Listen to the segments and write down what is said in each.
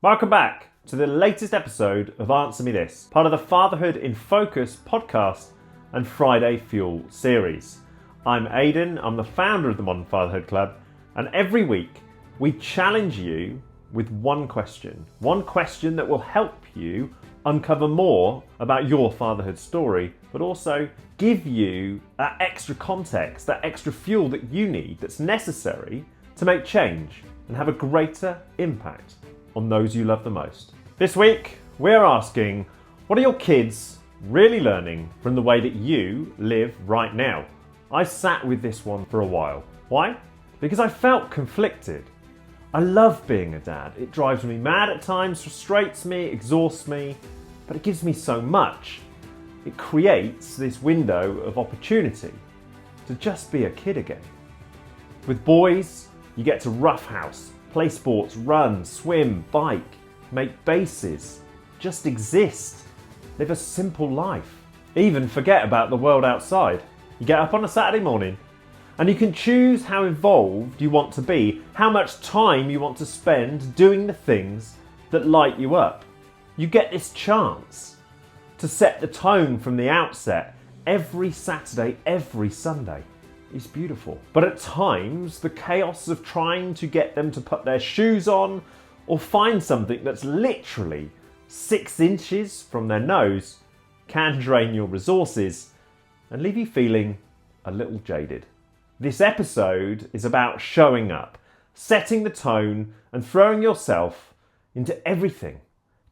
Welcome back to the latest episode of Answer Me This, part of the Fatherhood In Focus podcast and Friday Fuel series. I'm Aidan, I'm the founder of the Modern Fatherhood Club, and every week we challenge you with one question that will help you uncover more about your fatherhood story, but also give you that extra context, that extra fuel that you need, that's necessary to make change and have a greater impact on those you love the most. This week, we're asking, what are your kids really learning from the way that you live right now? I sat with this one for a while. Why? Because I felt conflicted. I love being a dad. It drives me mad at times, frustrates me, exhausts me, but it gives me so much. It creates this window of opportunity to just be a kid again. With boys, you get to roughhouse, play sports, run, swim, bike, make bases, just exist, live a simple life. Even forget about the world outside. You get up on a Saturday morning and you can choose how involved you want to be, how much time you want to spend doing the things that light you up. You get this chance to set the tone from the outset every Saturday, every Sunday. It's beautiful. But at times, the chaos of trying to get them to put their shoes on or find something that's literally 6 inches from their nose can drain your resources and leave you feeling a little jaded. This episode is about showing up, setting the tone and throwing yourself into everything,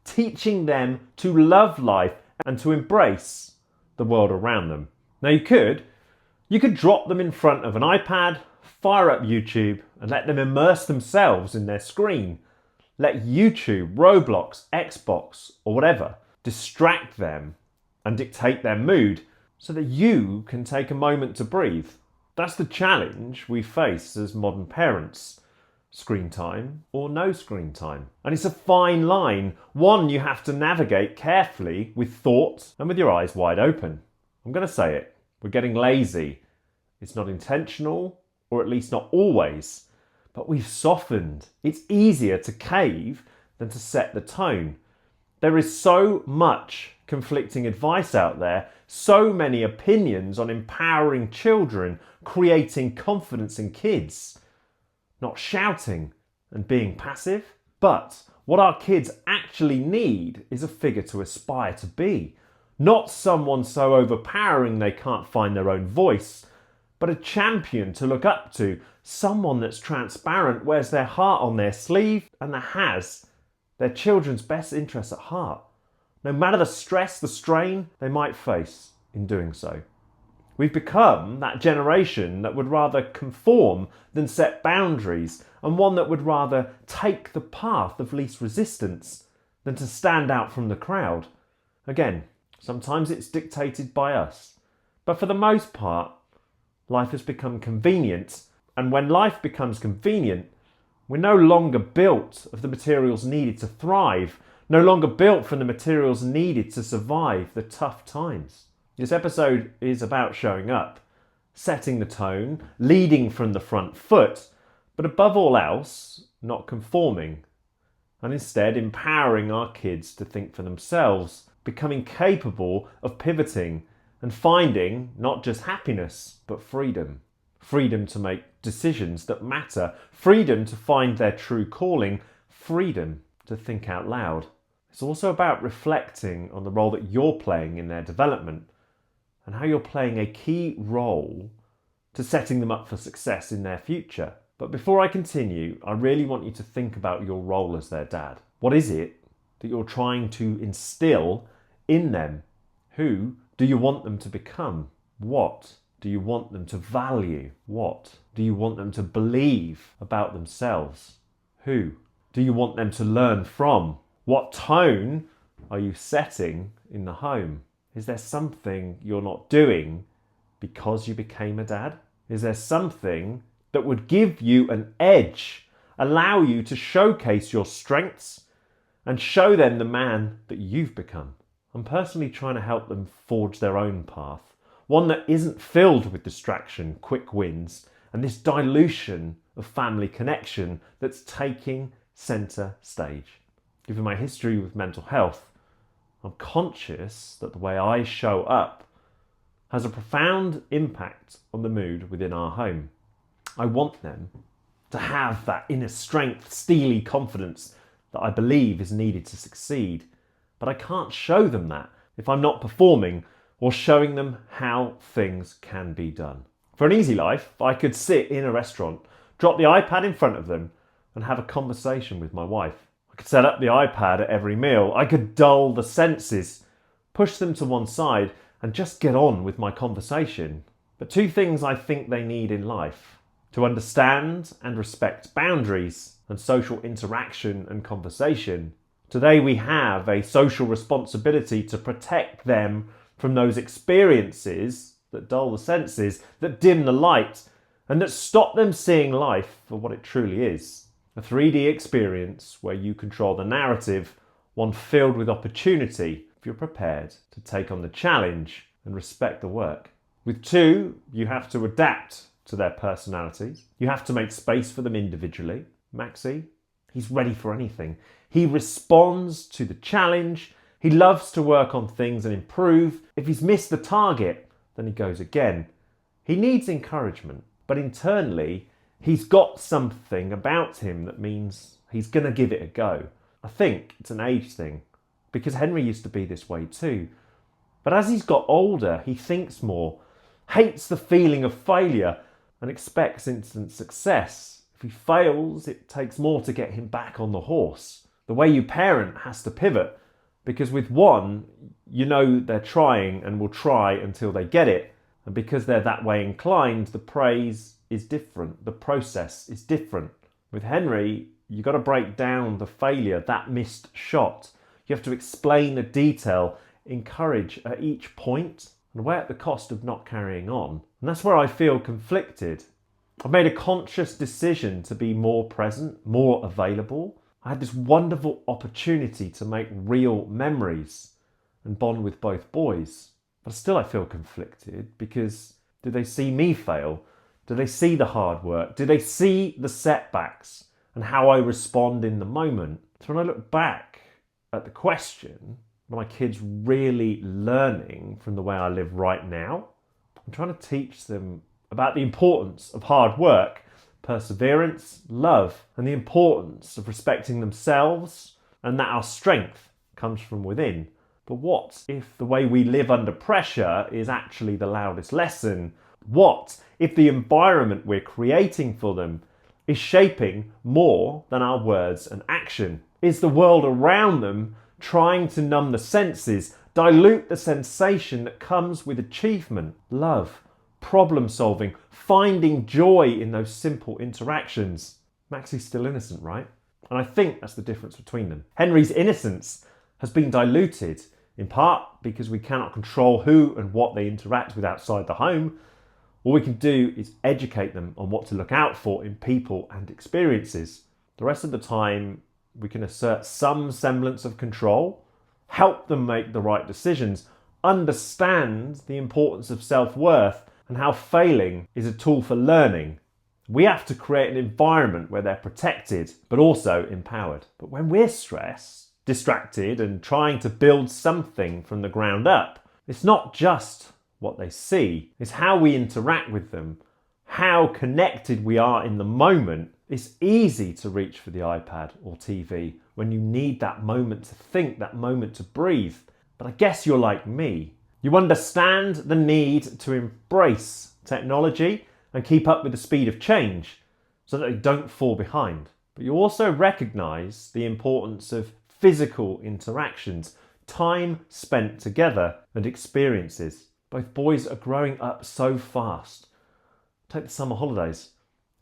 teaching them to love life and to embrace the world around them. Now you could drop them in front of an iPad, fire up YouTube and let them immerse themselves in their screen. Let YouTube, Roblox, Xbox or whatever distract them and dictate their mood so that you can take a moment to breathe. That's the challenge we face as modern parents. Screen time or no screen time. And it's a fine line, one you have to navigate carefully with thought and with your eyes wide open. I'm going to say it, we're getting lazy. It's not intentional, or at least not always, but we've softened. It's easier to cave than to set the tone. There is so much conflicting advice out there, so many opinions on empowering children, creating confidence in kids, not shouting and being passive. But what our kids actually need is a figure to aspire to be. Not someone so overpowering they can't find their own voice, but a champion to look up to, someone that's transparent, wears their heart on their sleeve, and that has their children's best interests at heart, no matter the stress, the strain they might face in doing so. We've become that generation that would rather conform than set boundaries, and one that would rather take the path of least resistance than to stand out from the crowd. Again, sometimes it's dictated by us, but for the most part, life has become convenient, and when life becomes convenient, we're no longer built of the materials needed to thrive, no longer built from the materials needed to survive the tough times. This episode is about showing up, setting the tone, leading from the front foot, but above all else, not conforming, and instead empowering our kids to think for themselves, becoming capable of pivoting and finding not just happiness, but freedom. Freedom to make decisions that matter, freedom to find their true calling, freedom to think out loud. It's also about reflecting on the role that you're playing in their development and how you're playing a key role to setting them up for success in their future. But before I continue, I really want you to think about your role as their dad. What is it that you're trying to instill in them? Who do you want them to become? What do you want them to value? What do you want them to believe about themselves? Who do you want them to learn from? What tone are you setting in the home? Is there something you're not doing because you became a dad? Is there something that would give you an edge, allow you to showcase your strengths and show them the man that you've become? I'm personally trying to help them forge their own path, one that isn't filled with distraction, quick wins, and this dilution of family connection that's taking centre stage. Given my history with mental health, I'm conscious that the way I show up has a profound impact on the mood within our home. I want them to have that inner strength, steely confidence that I believe is needed to succeed. But I can't show them that if I'm not performing or showing them how things can be done. For an easy life, I could sit in a restaurant, drop the iPad in front of them, and have a conversation with my wife. I could set up the iPad at every meal. I could dull the senses, push them to one side, and just get on with my conversation. But two things I think they need in life: to understand and respect boundaries and social interaction and conversation. Today we have a social responsibility to protect them from those experiences that dull the senses, that dim the light, and that stop them seeing life for what it truly is. A 3D experience where you control the narrative, one filled with opportunity if you're prepared to take on the challenge and respect the work. With two, you have to adapt to their personalities. You have to make space for them individually. Maxie, he's ready for anything. He responds to the challenge. He loves to work on things and improve. If he's missed the target, then he goes again. He needs encouragement, but internally, he's got something about him that means he's going to give it a go. I think it's an age thing, because Henry used to be this way too. But as he's got older, he thinks more, hates the feeling of failure, and expects instant success. If he fails, it takes more to get him back on the horse. The way you parent has to pivot, because with one, you know they're trying and will try until they get it. And because they're that way inclined, the praise is different. The process is different. With Henry, you got to break down the failure, that missed shot. You have to explain the detail, encourage at each point, and weigh at the cost of not carrying on. And that's where I feel conflicted. I've made a conscious decision to be more present, more available. I had this wonderful opportunity to make real memories and bond with both boys. But still I feel conflicted, because do they see me fail? Do they see the hard work? Do they see the setbacks and how I respond in the moment? So when I look back at the question, are my kids really learning from the way I live right now? I'm trying to teach them about the importance of hard work, perseverance, love, and the importance of respecting themselves, and that our strength comes from within. But what if the way we live under pressure is actually the loudest lesson? What if the environment we're creating for them is shaping more than our words and action? Is the world around them trying to numb the senses, dilute the sensation that comes with achievement, love, problem solving, finding joy in those simple interactions? Maxie's still innocent, right? And I think that's the difference between them. Henry's innocence has been diluted, in part because we cannot control who and what they interact with outside the home. All we can do is educate them on what to look out for in people and experiences. The rest of the time, we can assert some semblance of control, help them make the right decisions, understand the importance of self-worth and how failing is a tool for learning. We have to create an environment where they're protected, but also empowered. But when we're stressed, distracted, and trying to build something from the ground up, it's not just what they see, it's how we interact with them, how connected we are in the moment. It's easy to reach for the iPad or TV when you need that moment to think, that moment to breathe. But I guess you're like me. You understand the need to embrace technology and keep up with the speed of change so that they don't fall behind. But you also recognise the importance of physical interactions, time spent together, and experiences. Both boys are growing up so fast. Take the summer holidays.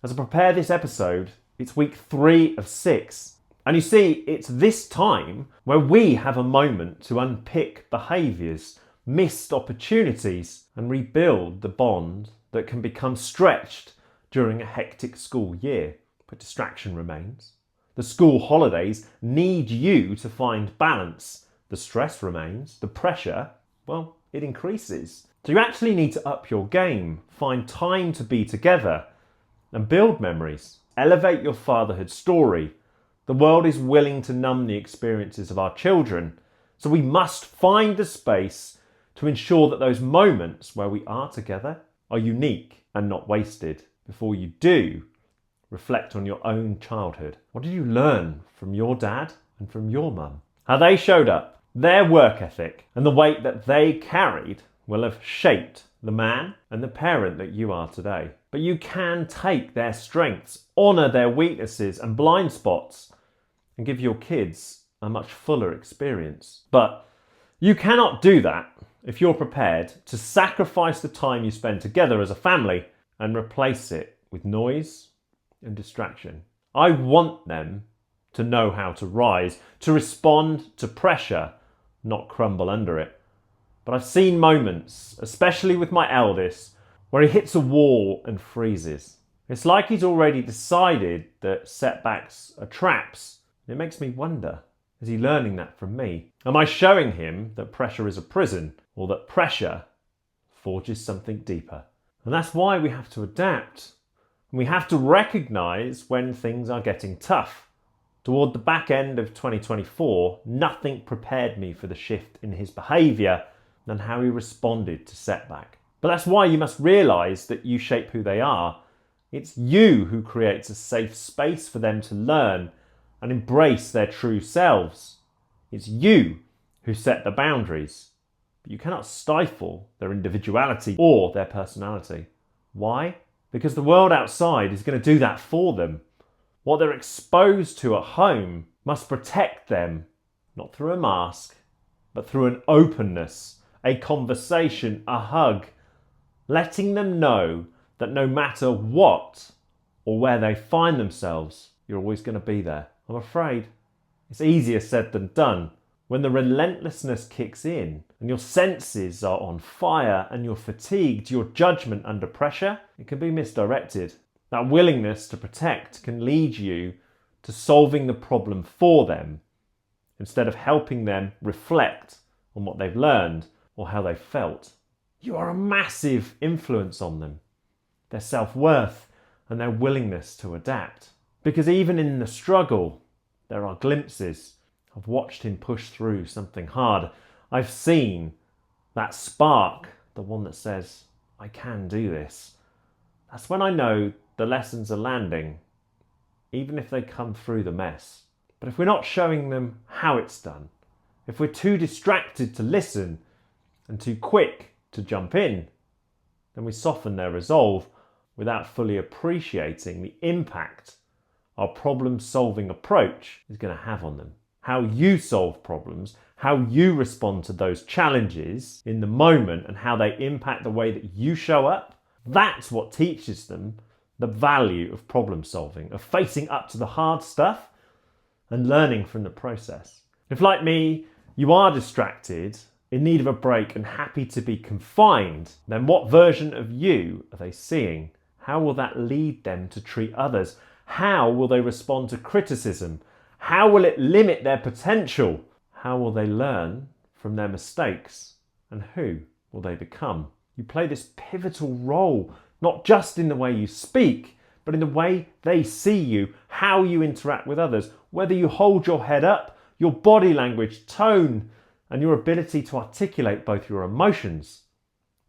As I prepare this episode, it's week 3 of 6. And you see, it's this time where we have a moment to unpick behaviours, missed opportunities, and rebuild the bond that can become stretched during a hectic school year. But distraction remains. The school holidays need you to find balance. The stress remains. The pressure, well, it increases. So you actually need to up your game, find time to be together and build memories. Elevate your fatherhood story. The world is willing to numb the experiences of our children, so we must find the space to ensure that those moments where we are together are unique and not wasted. Before you do, reflect on your own childhood. What did you learn from your dad and from your mum? How they showed up, their work ethic, and the weight that they carried will have shaped the man and the parent that you are today. But you can take their strengths, honour their weaknesses and blind spots, and give your kids a much fuller experience. But you cannot do that if you're prepared to sacrifice the time you spend together as a family and replace it with noise and distraction. I want them to know how to rise, to respond to pressure, not crumble under it. But I've seen moments, especially with my eldest, where he hits a wall and freezes. It's like he's already decided that setbacks are traps. It makes me wonder, is he learning that from me? Am I showing him that pressure is a prison, or that pressure forges something deeper? And that's why we have to adapt. We have to recognise when things are getting tough. Toward the back end of 2024, nothing prepared me for the shift in his behaviour than how he responded to setback. But that's why you must realise that you shape who they are. It's you who creates a safe space for them to learn and embrace their true selves. It's you who set the boundaries. But you cannot stifle their individuality or their personality. Why? Because the world outside is going to do that for them. What they're exposed to at home must protect them, not through a mask, but through an openness, a conversation, a hug, letting them know that no matter what or where they find themselves, you're always going to be there. I'm afraid it's easier said than done. When the relentlessness kicks in and your senses are on fire and you're fatigued, your judgment under pressure, it can be misdirected. That willingness to protect can lead you to solving the problem for them instead of helping them reflect on what they've learned or how they felt. You are a massive influence on them, their self-worth and their willingness to adapt. Because even in the struggle, there are glimpses. I've watched him push through something hard. I've seen that spark, the one that says, I can do this. That's when I know the lessons are landing, even if they come through the mess. But if we're not showing them how it's done, if we're too distracted to listen and too quick to jump in, then we soften their resolve without fully appreciating the impact our problem-solving approach is going to have on them. How you solve problems, how you respond to those challenges in the moment and how they impact the way that you show up, that's what teaches them the value of problem solving, of facing up to the hard stuff and learning from the process. If, like me, you are distracted, in need of a break and happy to be confined, then what version of you are they seeing? How will that lead them to treat others? How will they respond to criticism? How will it limit their potential? How will they learn from their mistakes? And who will they become? You play this pivotal role, not just in the way you speak, but in the way they see you, how you interact with others, whether you hold your head up, your body language, tone, and your ability to articulate both your emotions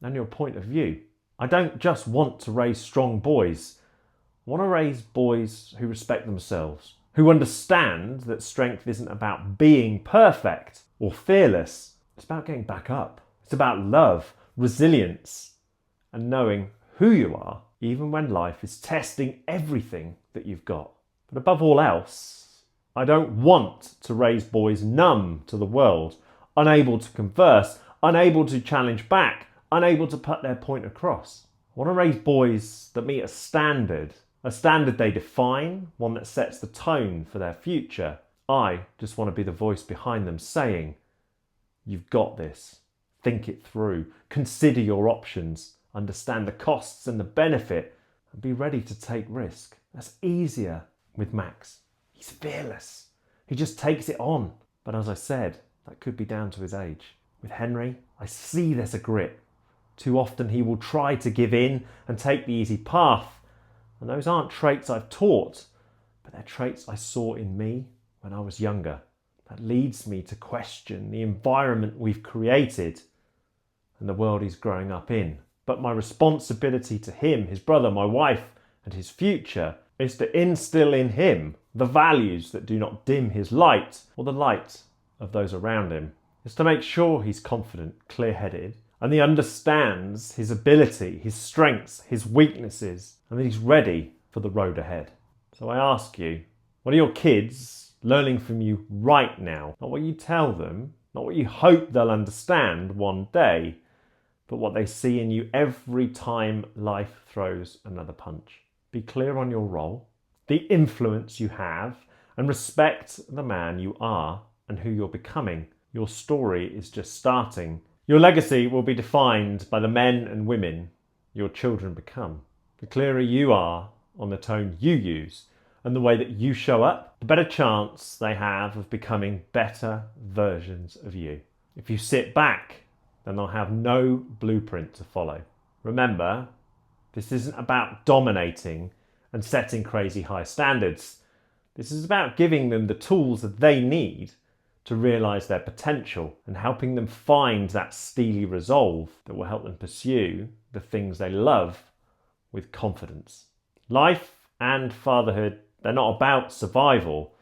and your point of view. I don't just want to raise strong boys. I want to raise boys who respect themselves, who understand that strength isn't about being perfect or fearless. It's about getting back up. It's about love, resilience, and knowing who you are, even when life is testing everything that you've got. But above all else, I don't want to raise boys numb to the world, unable to converse, unable to challenge back, unable to put their point across. I want to raise boys that meet a standard they define, one that sets the tone for their future. I just want to be the voice behind them saying, you've got this, think it through, consider your options, understand the costs and the benefit, and be ready to take risk. That's easier with Max. He's fearless. He just takes it on. But as I said, that could be down to his age. With Henry, I see there's a grit. Too often he will try to give in and take the easy path. And those aren't traits I've taught, but but they're traits I saw in me when I was younger. That leads me to question the environment we've created and the world he's growing up in. But my responsibility to him, his brother, my wife, and his future is to instill in him the values that do not dim his light or the light of those around him. It's to make sure he's confident, clear-headed, and he understands his ability, his strengths, his weaknesses, and that he's ready for the road ahead. So I ask you, what are your kids learning from you right now? Not what you tell them, not what you hope they'll understand one day, but what they see in you every time life throws another punch. Be clear on your role, the influence you have, and respect the man you are and who you're becoming. Your story is just starting. Your legacy will be defined by the men and women your children become. The clearer you are on the tone you use and the way that you show up, the better chance they have of becoming better versions of you. If you sit back, then they'll have no blueprint to follow. Remember, this isn't about dominating and setting crazy high standards. This is about giving them the tools that they need to realise their potential and helping them find that steely resolve that will help them pursue the things they love with confidence. Life and fatherhood, they're not about survival.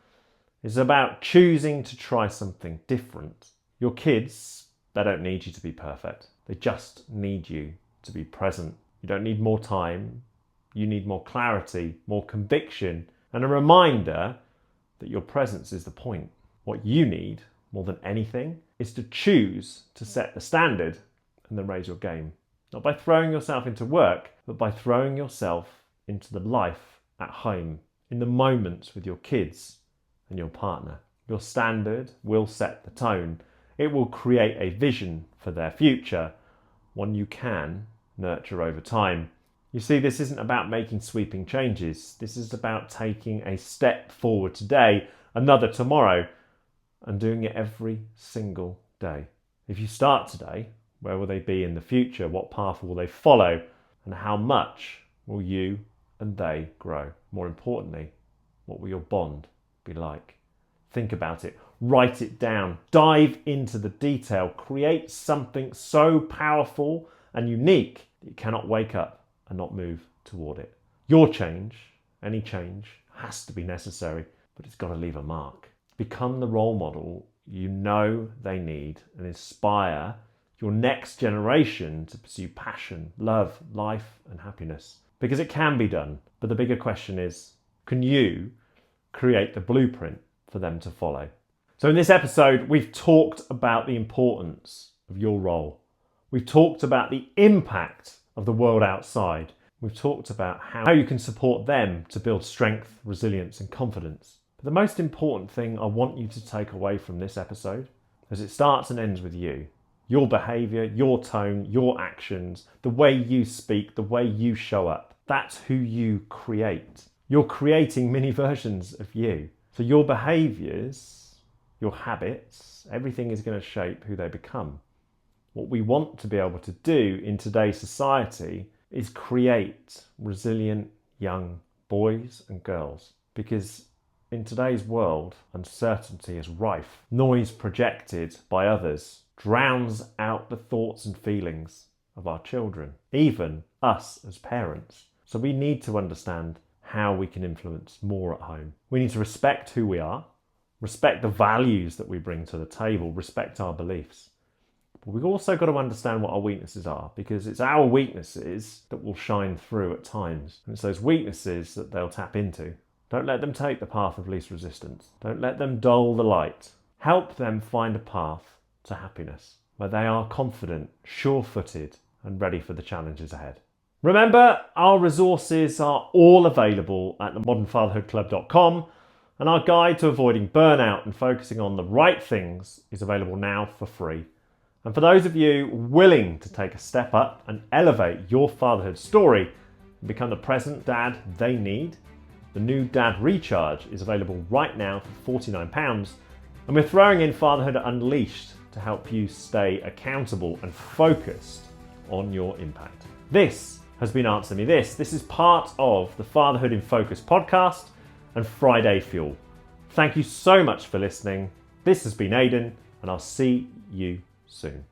It's about choosing to try something different. Your kids, they don't need you to be perfect. They just need you to be present. You don't need more time. You need more clarity, more conviction, and a reminder that your presence is the point. What you need, more than anything, is to choose to set the standard and then raise your game. Not by throwing yourself into work, but by throwing yourself into the life at home, in the moments with your kids and your partner. Your standard will set the tone. It will create a vision for their future, one you can nurture over time. You see, this isn't about making sweeping changes. This is about taking a step forward today, another tomorrow, and doing it every single day. If you start today, where will they be in the future? What path will they follow? And how much will you and they grow? More importantly, what will your bond be like? Think about it. Write it down. Dive into the detail. Create something so powerful and unique that you cannot wake up and not move toward it. Your change, any change, has to be necessary, but it's got to leave a mark. Become the role model you know they need and inspire your next generation to pursue passion, love, life, and happiness. Because it can be done, but the bigger question is, can you create the blueprint for them to follow? So in this episode, we've talked about the importance of your role. We've talked about the impact of the world outside. We've talked about how you can support them to build strength, resilience, and confidence. But the most important thing I want you to take away from this episode, as it starts and ends with you, your behaviour, your tone, your actions, the way you speak, the way you show up. That's who you create. You're creating mini versions of you. So your behaviours, your habits, everything is going to shape who they become. What we want to be able to do in today's society is create resilient young boys and girls. Because in today's world, uncertainty is rife. Noise projected by others drowns out the thoughts and feelings of our children, even us as parents. So we need to understand how we can influence more at home. We need to respect who we are, respect the values that we bring to the table, respect our beliefs. But we've also got to understand what our weaknesses are, because it's our weaknesses that will shine through at times. And it's those weaknesses that they'll tap into. Don't let them take the path of least resistance. Don't let them dull the light. Help them find a path to happiness where they are confident, sure-footed, and ready for the challenges ahead. Remember, our resources are all available at themodernfatherhoodclub.com, and our guide to avoiding burnout and focusing on the right things is available now for free. And for those of you willing to take a step up and elevate your fatherhood story and become the present dad they need, the new Dad Recharge is available right now for £49, and we're throwing in Fatherhood Unleashed to help you stay accountable and focused on your impact. This has been Answer Me This. This is part of the Fatherhood in Focus podcast, and Friday fuel. Thank you so much for listening. This has been Aidan, and I'll see you soon.